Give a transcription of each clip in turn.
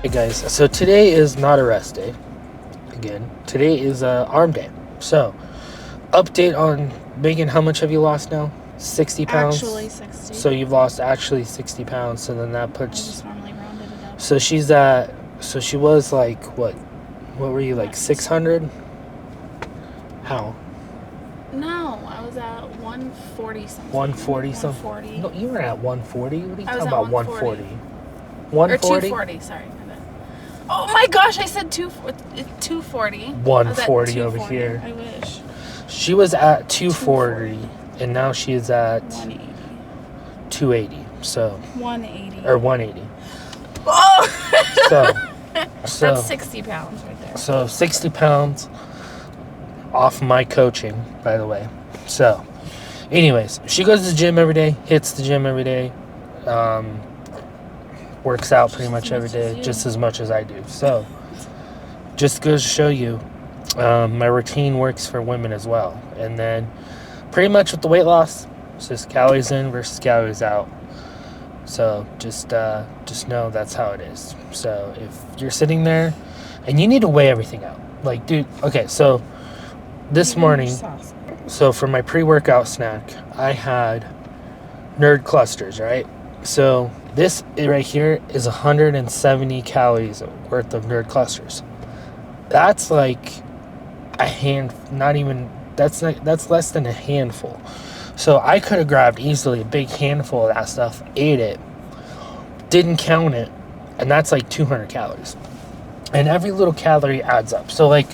Hey guys, so today is not a rest day. Again, today is arm day. So, update on Megan. How much have you lost now? 60 pounds. Actually, 60. So you've lost actually 60 pounds. So then that I puts. just normally rounded it up. So she's at. So she was like what? What were you like 600? How? No, I was at 140 something. 140 something. 140. No, you were at 140. What are you I was talking at about? 140. 140. Or 240. Sorry. Oh my gosh! I said 240. 140 over here. I wish. She was at 240, and now she is at 180. 280. So 180. or 180. Oh! So That's 60 pounds right there. So 60 pounds off my coaching, by the way. So, anyways, she goes to the gym every day, hits the gym every day, works out pretty much every day, just as much as I do. So, just goes to show you, my routine works for women as well. And then, pretty much with the weight loss, it's just calories in versus calories out. So just know that's how it is. So if you're sitting there and you need to weigh everything out, like, dude, okay, so this morning, so for my pre-workout snack, I had nerd clusters, right? So this right here is 170 calories worth of nerd clusters. That's like that's less than a handful. So I could have grabbed easily a big handful of that stuff, ate it, didn't count it, and that's like 200 calories. And every little calorie adds up. So like,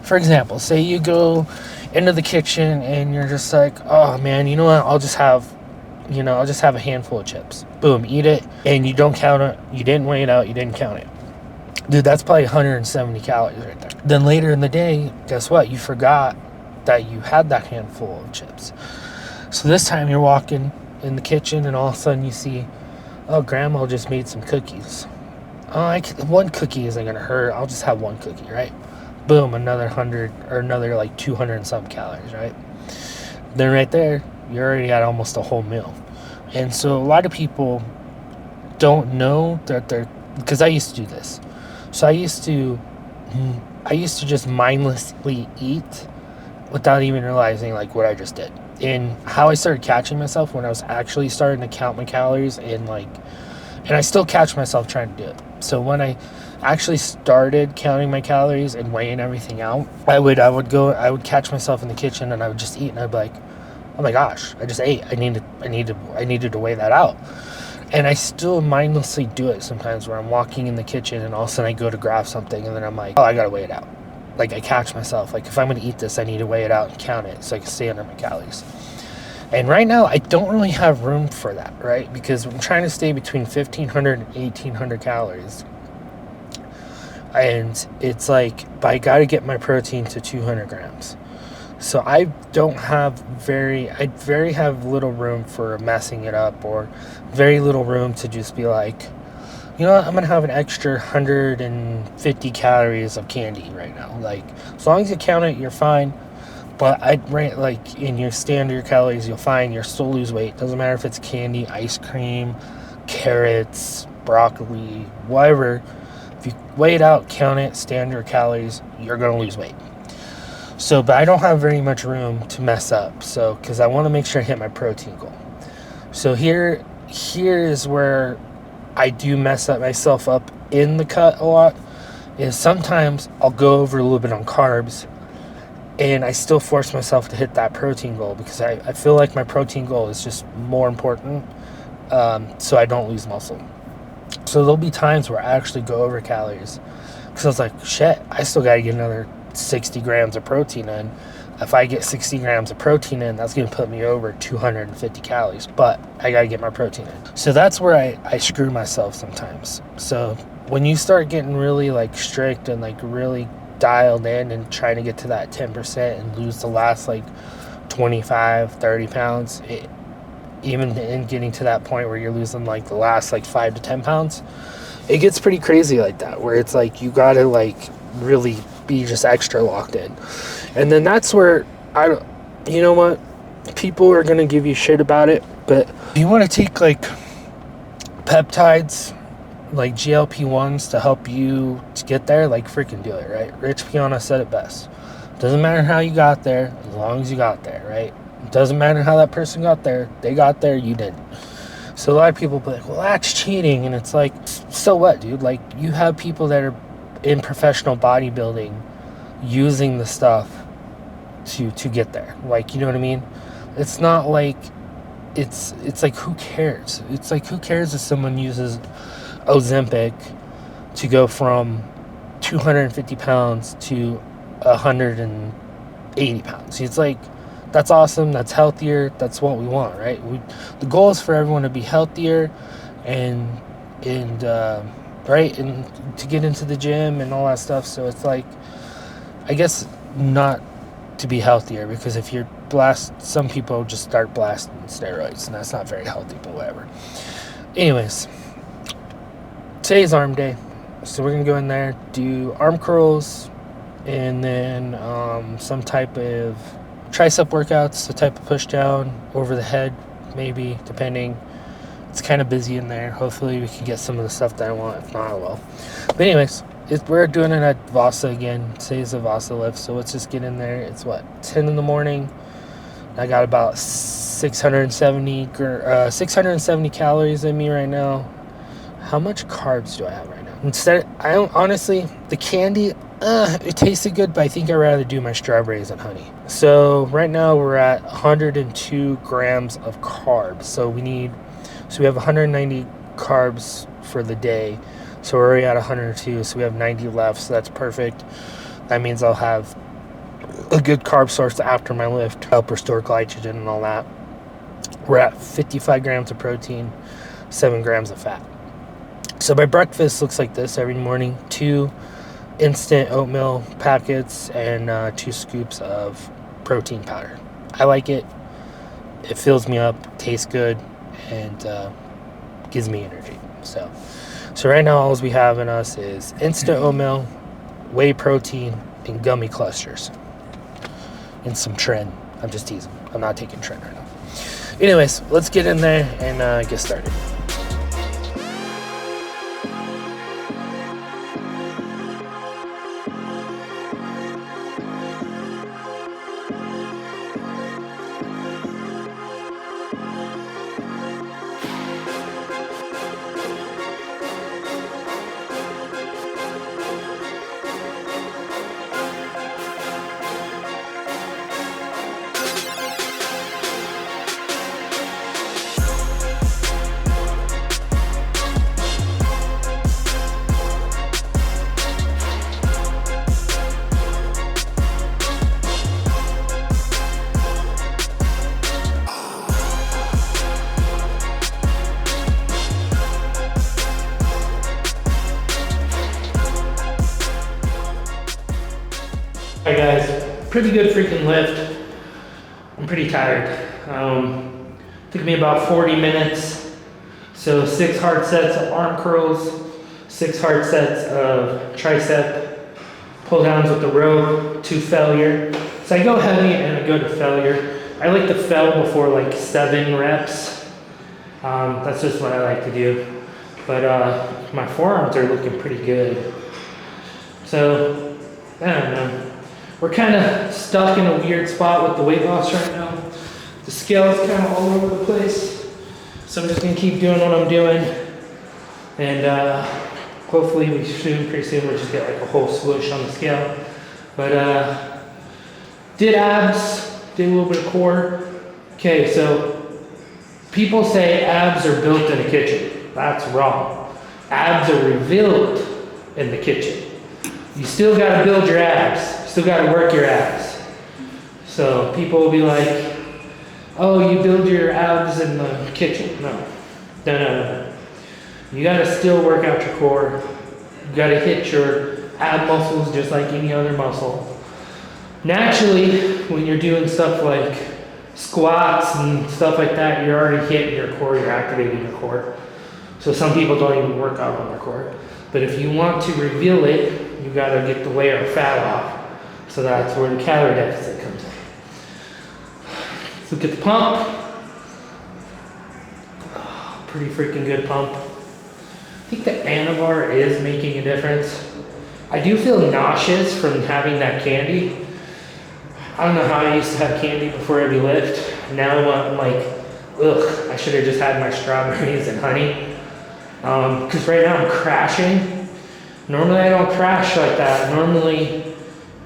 for example, say you go into the kitchen and you're just like, oh man, you know what, I'll just have a handful of chips. Boom, eat it, and you don't count it, you didn't weigh it out, you didn't count it. Dude, that's probably 170 calories right there. Then later in the day, guess what? You forgot that you had that handful of chips. So this time you're walking in the kitchen and all of a sudden you see, oh, grandma just made some cookies. Oh, one cookie isn't going to hurt. I'll just have one cookie, right? Boom, another 100 or another like 200 and some calories, right? Then right there, you're already at almost a whole meal. And so a lot of people don't know that because I used to do this. So I used to just mindlessly eat without even realizing like what I just did. And how I started catching myself when I was actually starting to count my calories and I still catch myself trying to do it. So when I actually started counting my calories and weighing everything out, I would catch myself in the kitchen and I would just eat and I'd be like, oh my gosh, I just ate. I needed to weigh that out. And I still mindlessly do it sometimes where I'm walking in the kitchen and all of a sudden I go to grab something and then I'm like, oh, I gotta weigh it out. Like I catch myself, like if I'm going to eat this, I need to weigh it out and count it so I can stay under my calories. And right now, I don't really have room for that, right? Because I'm trying to stay between 1,500 and 1,800 calories. And it's like, but I got to get my protein to 200 grams. So I have little room for messing it up or very little room to just be like, you know what, I'm going to have an extra 150 calories of candy right now. Like, as long as you count it, you're fine. But in your standard calories, you'll find you'll still lose weight. Doesn't matter if it's candy, ice cream, carrots, broccoli, whatever. If you weigh it out, count it, standard calories, you're going to lose weight. So, but I don't have very much room to mess up. So, because I want to make sure I hit my protein goal. So here is where I do mess up myself up in the cut a lot, is sometimes I'll go over a little bit on carbs and I still force myself to hit that protein goal because I feel like my protein goal is just more important, so I don't lose muscle. So there'll be times where I actually go over calories because I was like, shit, I still got to get another 60 grams of protein in. If I get 60 grams of protein in, that's going to put me over 250 calories, but I got to get my protein in. So that's where I screw myself sometimes. So when you start getting really like strict and like really dialed in and trying to get to that 10% and lose the last like 25, 30 pounds, even in getting to that point where you're losing like the last like 5 to 10 pounds, it gets pretty crazy like that, where it's like you got to like really be just extra locked in. And then that's where you know what, people are going to give you shit about it, but if you want to take like peptides like GLP-1s to help you to get there, like freaking do it, right? Rich Piana said it best. Doesn't matter how you got there, as long as you got there, right? It doesn't matter how that person got there. They got there, you didn't. So a lot of people be like, well, that's cheating. And it's like, so what, dude? Like, you have people that are in professional bodybuilding using the stuff to get there. Like, you know what I mean? It's not like, it's like, who cares? It's like, who cares if someone uses Ozempic to go from 250 pounds to 180 pounds? It's like, that's awesome. That's healthier. That's what we want, right? The goal is for everyone to be healthier and right, and to get into the gym and all that stuff. So it's like, I guess not to be healthier, because if you're some people just start blasting steroids, and that's not very healthy, but whatever. Anyways, today's arm day, so we're gonna go in there, do arm curls, and then some type of tricep workouts, a type of push down over the head, maybe, depending. It's kind of busy in there. Hopefully we can get some of the stuff that I want. If not, I will. But anyways, we're doing it at Vasa again. Today's a Vasa lift, so let's just get in there. It's 10 in the morning. I got about 670 calories in me right now. How much carbs do I have right now? Honestly, the candy, it tasted good, but I think I'd rather do my strawberries and honey. So right now we're at 102 grams of carbs. So we have 190 carbs for the day. So we're already at 102, so we have 90 left, so that's perfect. That means I'll have a good carb source after my lift, help restore glycogen and all that. We're at 55 grams of protein, 7 grams of fat. So my breakfast looks like this every morning: 2 instant oatmeal packets and 2 scoops of protein powder. I like it. It fills me up, tastes good, and gives me energy. So right now all we have in us is instant oatmeal, whey protein, and gummy clusters. And some Tren. I'm just teasing. I'm not taking Tren right now. Anyways, let's get in there and get started. Alright guys, pretty good freaking lift. I'm pretty tired. Took me about 40 minutes. So 6 hard sets of arm curls, 6 hard sets of tricep pull downs with the rope to failure. So I go heavy and I go to failure. I like to fail before like 7 reps. That's just what I like to do. But my forearms are looking pretty good. So, I don't know. We're kind of stuck in a weird spot with the weight loss right now. The scale is kind of all over the place. So I'm just going to keep doing what I'm doing. And hopefully pretty soon we'll just get like a whole swoosh on the scale. But did abs, did a little bit of core. Okay, so people say abs are built in the kitchen. That's wrong. Abs are revealed in the kitchen. You still got to build your abs. You still got to work your abs. So people will be like, oh, you build your abs in the kitchen. No. You got to still work out your core. You got to hit your ab muscles just like any other muscle. Naturally, when you're doing stuff like squats and stuff like that, you're already hitting your core, you're activating your core. So some people don't even work out on their core. But if you want to reveal it, you got to get the layer of fat off. So that's where the calorie deficit comes in. Let's look at the pump. Oh, pretty freaking good pump. think the Anavar is making a difference. I do feel nauseous from having that candy. I don't know how I used to have candy before every lift. Now I'm like, ugh, I should have just had my strawberries and honey. Because right now I'm crashing. Normally I don't crash like that. Normally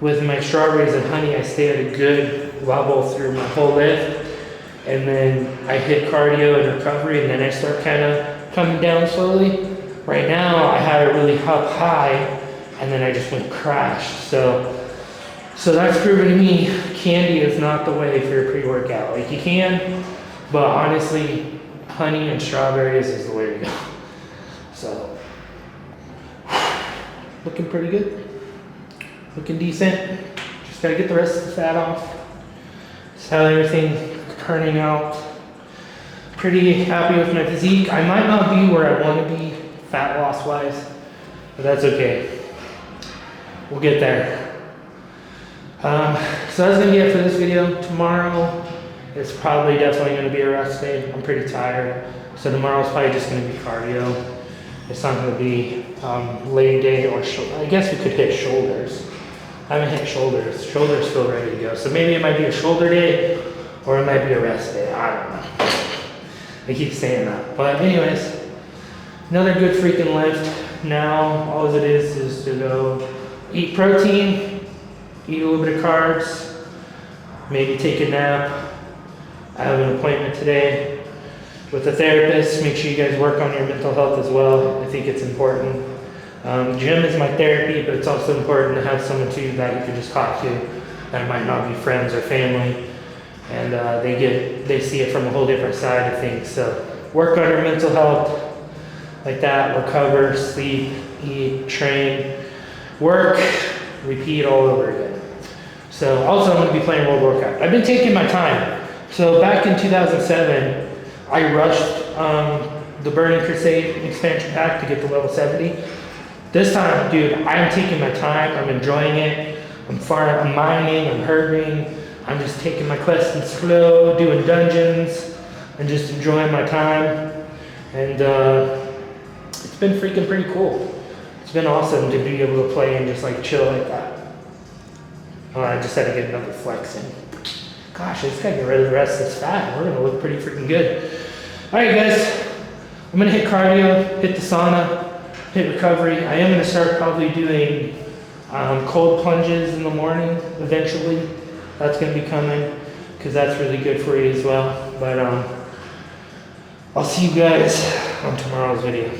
with my strawberries and honey, I stay at a good level through my whole lift. And then I hit cardio and recovery, and then I start kind of coming down slowly. Right now I had it really up high, and then I just went crashed. So that's proven to me candy is not the way for your pre-workout. Like you can, but honestly, honey and strawberries is the way to go. So, looking pretty good. Looking decent. Just gotta get the rest of the fat off. Just how everything turning out. Pretty happy with my physique. I might not be where I want to be fat loss wise, but that's okay. We'll get there. So that's gonna be it for this video. Tomorrow is probably definitely gonna be a rest day. I'm pretty tired. So tomorrow's probably just gonna be cardio. It's not gonna be leg day or I guess we could hit shoulders. I haven't hit shoulders. Shoulders feel ready to go. So maybe it might be a shoulder day or it might be a rest day. I don't know. I keep saying that. But anyways, another good freaking lift. Now all it is to go eat protein, eat a little bit of carbs, maybe take a nap. I have an appointment today with a therapist. Make sure you guys work on your mental health as well. I think it's important. Gym is my therapy, but it's also important to have someone too that you can just talk to that might not be friends or family, and they see it from a whole different side of things. So work on your mental health like that. Recover, sleep, eat, train, work, repeat all over again. So also I'm going to be playing World Warcraft. I've been taking my time. So back in 2007, I rushed the Burning Crusade expansion pack to get to level 70. This time, dude, I'm taking my time. I'm enjoying it. I'm mining, I'm herding. I'm just taking my quests in slow, doing dungeons, and just enjoying my time. And it's been freaking pretty cool. It's been awesome to be able to play and just like chill like that. Oh, I just had to get another flex in. Gosh, I just gotta get rid of the rest of this fat. We're gonna look pretty freaking good. All right, guys, I'm gonna hit cardio, hit the sauna, hit recovery. I am gonna start probably doing cold plunges in the morning eventually. That's gonna be coming because that's really good for you as well. But I'll see you guys on tomorrow's video.